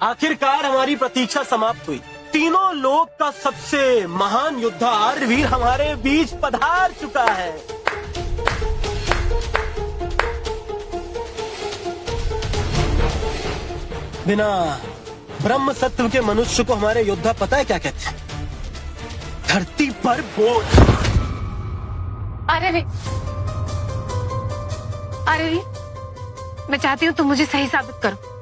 आखिरकार हमारी प्रतीक्षा समाप्त हुई। तीनों लोक का सबसे महान योद्धा आर्यवीर हमारे बीच पधार चुका है। बिना ब्रह्म सत्व के मनुष्य को हमारे योद्धा पता है क्या कहते हैं? धरती पर बोझ। अरे मैं चाहती हूँ तुम मुझे सही साबित करो।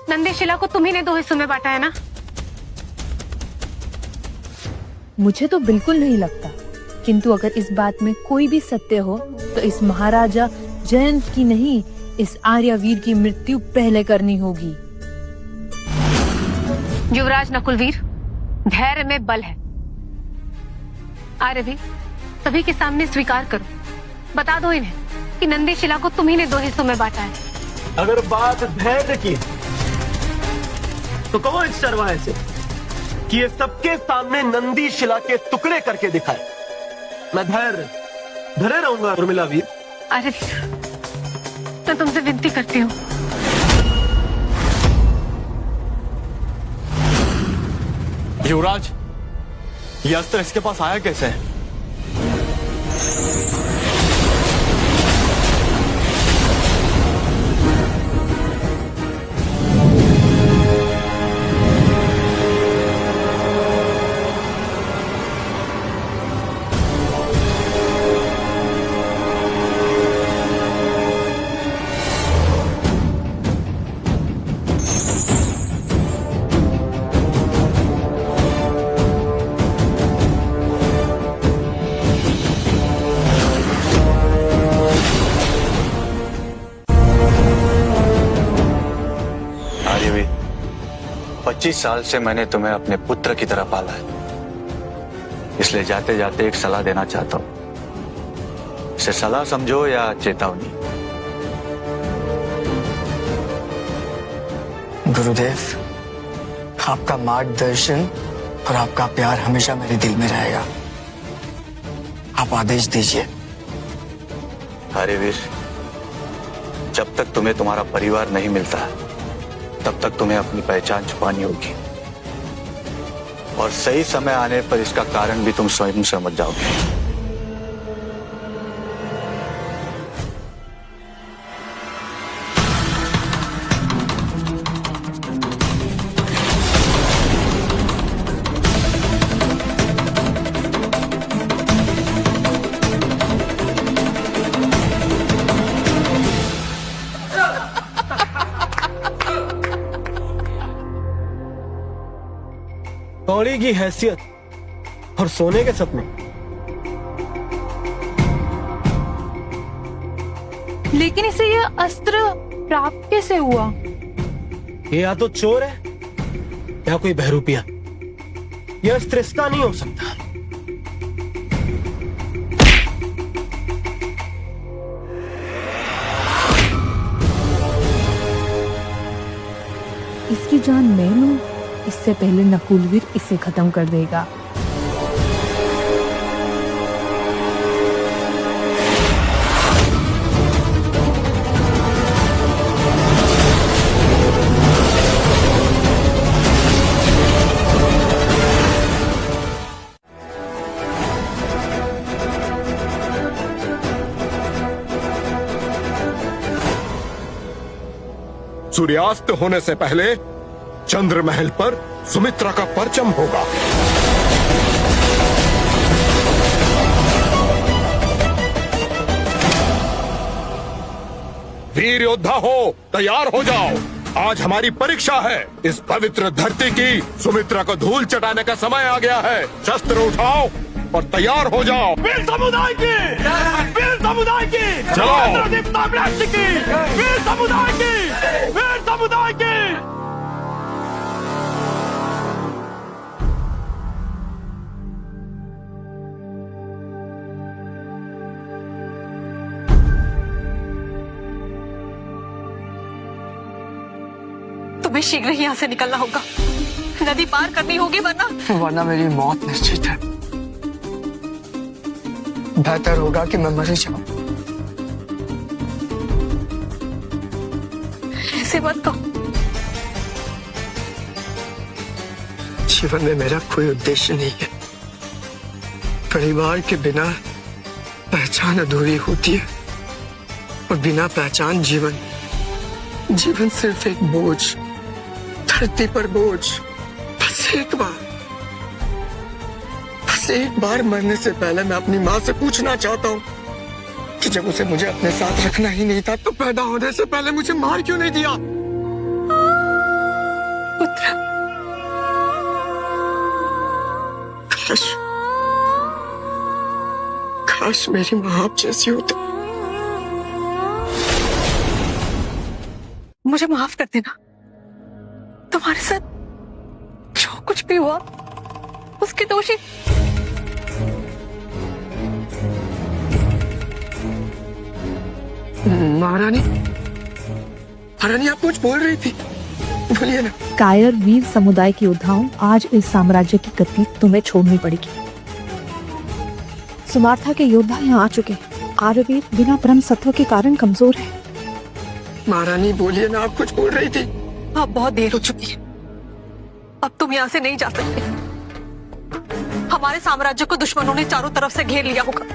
नंदीशिला को तुम्ही ने 2 हिस्सों में बांटा है ना? मुझे तो बिल्कुल नहीं लगता, किंतु अगर इस बात में कोई भी सत्य हो तो इस महाराजा जयंत की नहीं, इस आर्यवीर की मृत्यु पहले करनी होगी। युवराज नकुलवीर, धैर्य में बल है। आर्यवीर, सभी के सामने स्वीकार करो, बता दो इन्हें कि नंदीशिला को तुम्ही ने 2 हिस्सों में बांटा है। अगर बात धैर्य की तो कहो इस शर्वाए से कि ये सबके सामने नंदी शिला के टुकड़े करके दिखाए। मैं धरे रहूंगा उर्मिला वीर। अरे मैं तुमसे विनती करती हूँ। युवराज, ये अस्त्र इसके पास आया कैसे है? आर्यवीर, 25 साल से मैंने तुम्हें अपने पुत्र की तरह पाला है, इसलिए जाते जाते एक सलाह देना चाहता हूं। इसे सलाह समझो या चेतावनी। गुरुदेव, आपका मार्गदर्शन और आपका प्यार हमेशा मेरे दिल में रहेगा। आप आदेश दीजिए। आर्यवीर, जब तक तुम्हें तुम्हारा परिवार नहीं मिलता तब तक तुम्हें अपनी पहचान छुपानी होगी, और सही समय आने पर इसका कारण भी तुम स्वयं समझ जाओगे। कौड़ी की हैसियत और सोने के सपने। लेकिन इसे यह अस्त्र प्राप्त कैसे हुआ? ये या तो चोर है या कोई बहरूपिया। यह अस्त्र इसका नहीं हो सकता। इसकी जान मैं लूं, इससे पहले नकुलवीर इसे खत्म कर देगा। सूर्यास्त होने से पहले चंद्र महल पर सुमित्रा का परचम होगा। वीर योद्धा हो, तैयार हो जाओ। आज हमारी परीक्षा है। इस पवित्र धरती की सुमित्रा को धूल चटाने का समय आ गया है। शस्त्र उठाओ और तैयार हो जाओ। वीर समुदाय की, वीर समुदाय की, चलो। वीर समुदाय की, वीर समुदाय की। तुम्हें शीघ्र ही यहाँ से निकलना होगा। नदी पार करनी होगी, वरना मेरी मौत निश्चित है। बेहतर होगा कि मैं मर जाऊं। ऐसे मत कहो। जीवन में मेरा कोई उद्देश्य नहीं है। परिवार के बिना पहचान अधूरी होती है और बिना पहचान जीवन सिर्फ एक बोझ, धरती पर बोझ। बस एक बार मरने से पहले मैं अपनी माँ से पूछना चाहता हूँ कि जब उसे मुझे अपने साथ रखना ही नहीं था तो पैदा होने से पहले मुझे मार क्यों नहीं दिया? पुत्र, काश मेरी माँ आप जैसी होती। मुझे माफ कर देना। तुम्हारे साथ जो कुछ भी हुआ उसके दोषी महारानी आप कुछ बोल रही थी, बोलिए ना। कायर वीर समुदाय के योद्धाओं, आज इस साम्राज्य की गद्दी तुम्हें छोड़नी पड़ेगी। सुमार्था के योद्धा यहाँ आ चुके हैं। आर्यवीर बिना परम सत्व के कारण कमजोर है। महारानी बोलिए ना, आप कुछ बोल रही थी। अब बहुत देर हो चुकी है। अब तुम यहाँ से नहीं जा सकते। हमारे साम्राज्य को दुश्मनों ने चारों तरफ से घेर लिया होगा।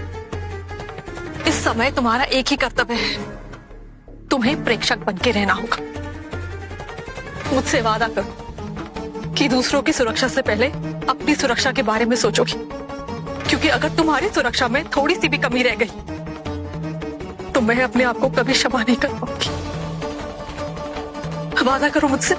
इस समय तुम्हारा एक ही कर्तव्य है, तुम्हें प्रेक्षक बन के रहना होगा। मुझसे वादा करो कि दूसरों की सुरक्षा से पहले अपनी सुरक्षा के बारे में सोचोगी, क्योंकि अगर तुम्हारी सुरक्षा में थोड़ी सी भी कमी रह गई तो मैं अपने आप को कभी क्षमा नहीं कर पाऊंगी। वादा करो मुझसे।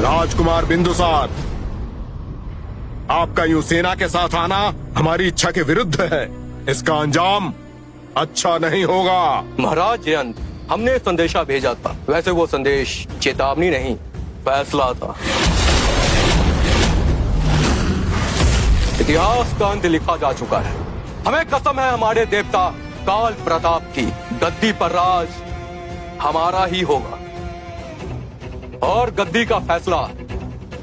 राजकुमार बिंदुसार, आपका यूं सेना के साथ आना हमारी इच्छा के विरुद्ध है। इसका अंजाम अच्छा नहीं होगा। महाराज जयंत, हमने संदेशा भेजा था। वैसे वो संदेश चेतावनी नहीं, फैसला था। इतिहास का अंत लिखा जा चुका है। हमें कसम है हमारे देवता काल प्रताप की, गद्दी पर राज हमारा ही होगा और गद्दी का फैसला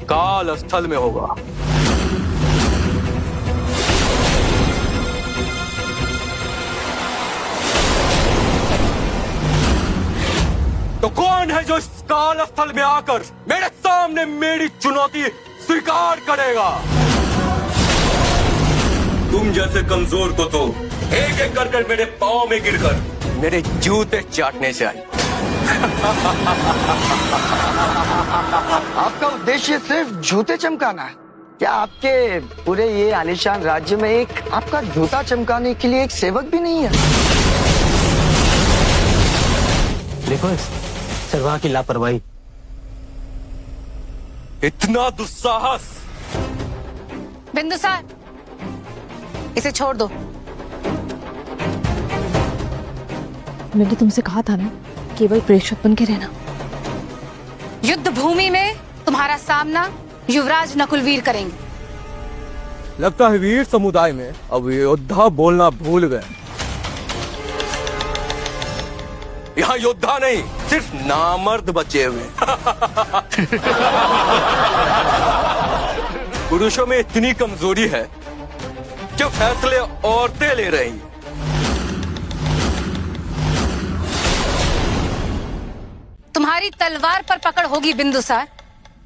काल स्थल में होगा। तो कौन है जो इस काल स्थल में आकर मेरे सामने मेरी चुनौती स्वीकार करेगा? तुम जैसे कमजोर को तो एक एक कर मेरे पांव में गिरकर मेरे जूते चाटने चाहिए। आपका उद्देश्य सिर्फ जूते चमकाना है क्या? आपके पूरे ये आलीशान राज्य में एक आपका जूता चमकाने के लिए एक सेवक भी नहीं है? देखो इस सरवाह की लापरवाही। इतना दुस्साहस! बिंदुसार, इसे छोड़ दो। मैंने तुमसे कहा था ना, केवल प्रेषक बन के रहना। युद्ध भूमि में तुम्हारा सामना युवराज नकुलवीर करेंगे। लगता है वीर समुदाय में अब योद्धा बोलना भूल गए। यहाँ योद्धा नहीं, सिर्फ नामर्द बचे हुए। पुरुषों में इतनी कमजोरी है जो फैसले औरतें ले रही हैं। तुम्हारी तलवार पर पकड़ होगी बिंदुसार,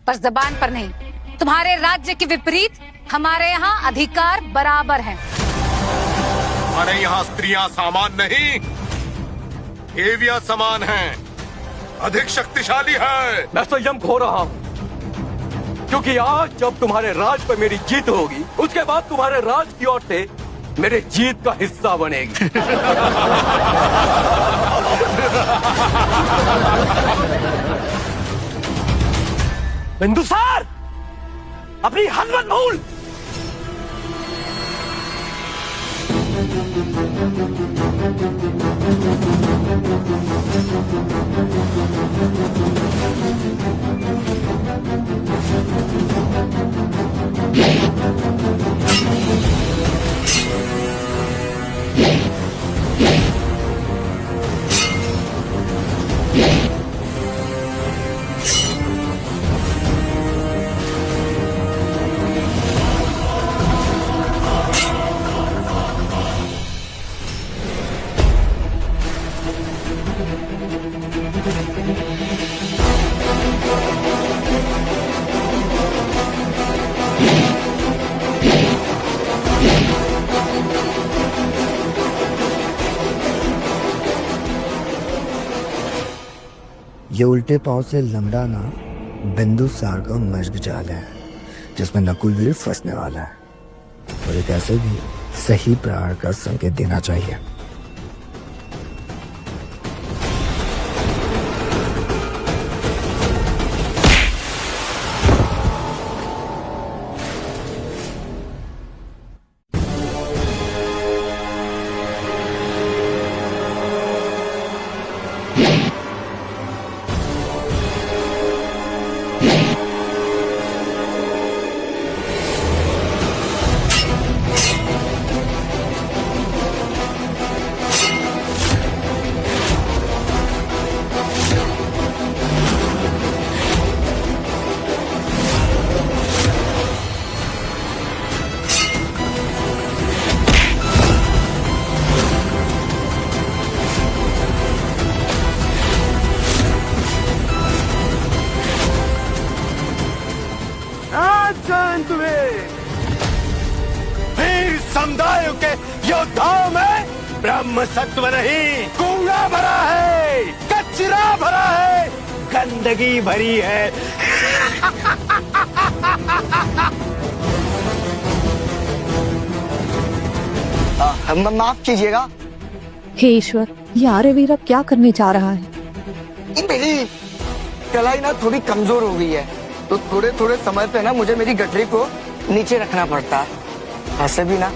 पर जबान पर नहीं। तुम्हारे राज्य के विपरीत हमारे यहाँ अधिकार बराबर हैं। हमारे यहाँ स्त्रियां सामान नहीं, देवियां समान हैं, अधिक शक्तिशाली है। मैं संयम खो रहा हूँ, क्योंकि आज जब तुम्हारे राज पर मेरी जीत होगी, उसके बाद तुम्हारे राज की ओर से मेरे जीत का हिस्सा बनेगी। बिंदुसार, अपनी हद मत भूल। ये उल्टे पांव से लंगड़ाना बिंदुसार का मर्ग जाल है जिसमें नकुलवीर फंसने वाला है और एक ऐसे भी सही प्रहार का संकेत देना चाहिए। वीर समुदाय के योद्धाओं में ब्रह्म सत्व नहीं, कूड़ा भरा है, कचरा भरा है, गंदगी भरी है। माफ कीजिएगा। हे ईश्वर, ये आर्यवीर अब क्या करने जा रहा है? मेरी कलाई ना थोड़ी कमजोर हो गई है, तो थोड़े थोड़े समय पे ना मुझे मेरी गठरी को नीचे रखना पड़ता है। ऐसे भी ना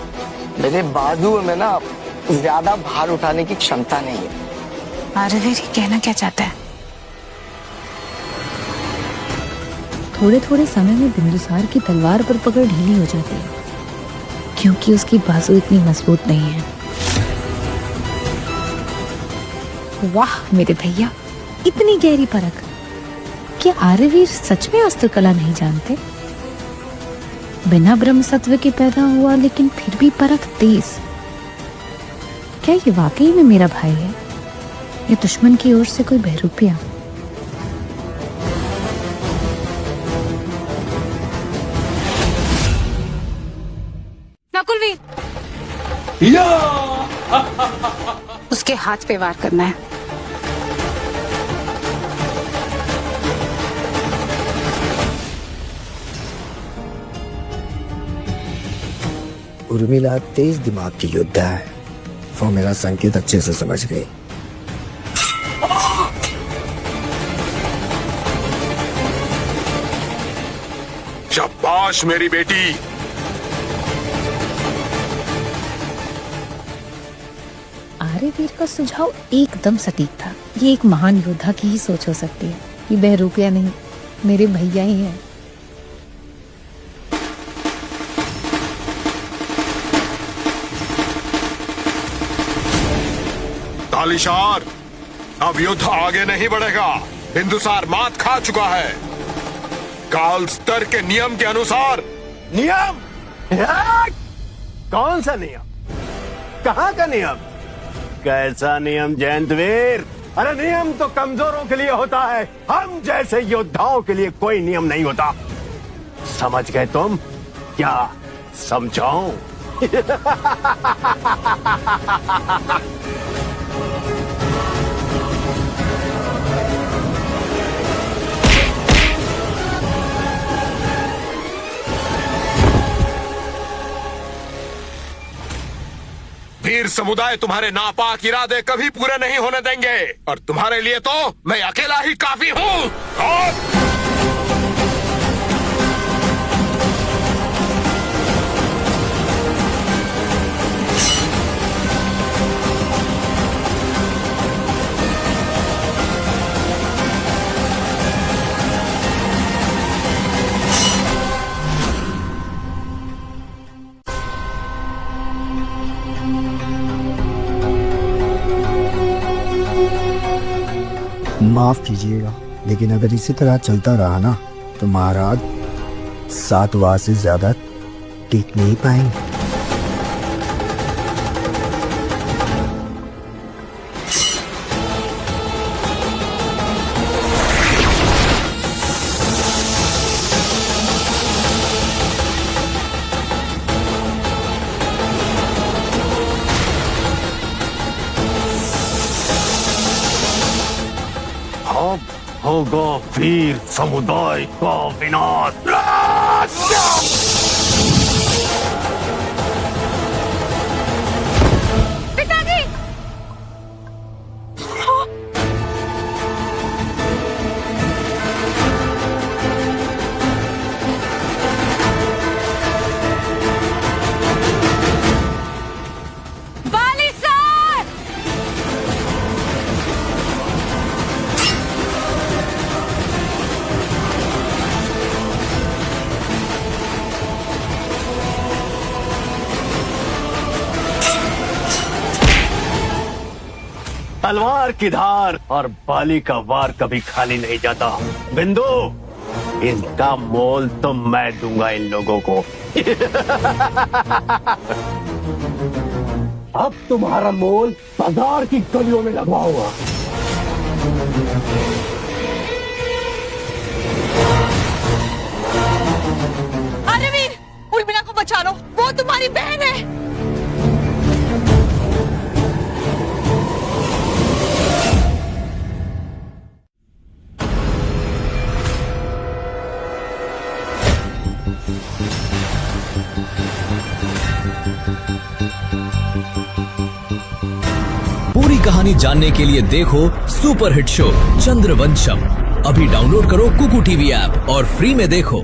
मेरे बाजू में ना ज्यादा भार उठाने की क्षमता नहीं है। आर्यवीर कहना क्या चाहता है? थोड़े थोड़े समय में बिंदुसार की तलवार पर पकड़ ढीली हो जाती है क्योंकि उसकी बाजू इतनी मजबूत नहीं है। वाह मेरे भैया, इतनी गहरी परख। क्या आर्यवीर सच में अस्त्र कला नहीं जानते? बिना ब्रह्म सत्व के पैदा हुआ लेकिन फिर भी परख तेज। क्या ये वाकई में मेरा भाई है या दुश्मन की ओर से कोई बहरूपिया? नकुलवीर, उसके हाथ पे वार करना है। उर्मिला तेज दिमाग की योद्धा है, वो मेरा संकेत अच्छे से समझ गई। शाबाश मेरी बेटी। आर्यवीर का सुझाव एकदम सटीक था। ये एक महान योद्धा की ही सोच हो सकती है। ये बहरूपिया नहीं, मेरे भैया ही हैं। तालिशार, अब युद्ध आगे नहीं बढ़ेगा। बिंदुसार मात खा चुका है। काल स्तर के नियम के अनुसार। नियम? कौन सा नियम? कहाँ का नियम? कैसा नियम जयंतवीर? अरे नियम तो कमजोरों के लिए होता है, हम जैसे योद्धाओं के लिए कोई नियम नहीं होता। समझ गए तुम? क्या समझाऊं? वीर समुदाय तुम्हारे नापाक इरादे कभी पूरे नहीं होने देंगे और तुम्हारे लिए तो मैं अकेला ही काफी हूँ। माफ कीजिएगा, लेकिन अगर इसी तरह चलता रहा ना तो महाराज 7 वार से ज्यादा टिक नहीं पाएंगे। होगा वीर समुदाय का विनाश। पिताजी! बाली सर! तलवार की धार और बाली का वार कभी खाली नहीं जाता। बिंदु, इसका मोल तो मैं दूंगा इन लोगों को। अब तुम्हारा मोल बाजार की गलियों में लगवाऊंगा। अरे वीर, उर्मिला को बचा लो, वो तुम्हारी बहन है। पूरी कहानी जानने के लिए देखो सुपरहिट शो चंद्रवंशम। अभी डाउनलोड करो कुकू टीवी ऐप और फ्री में देखो।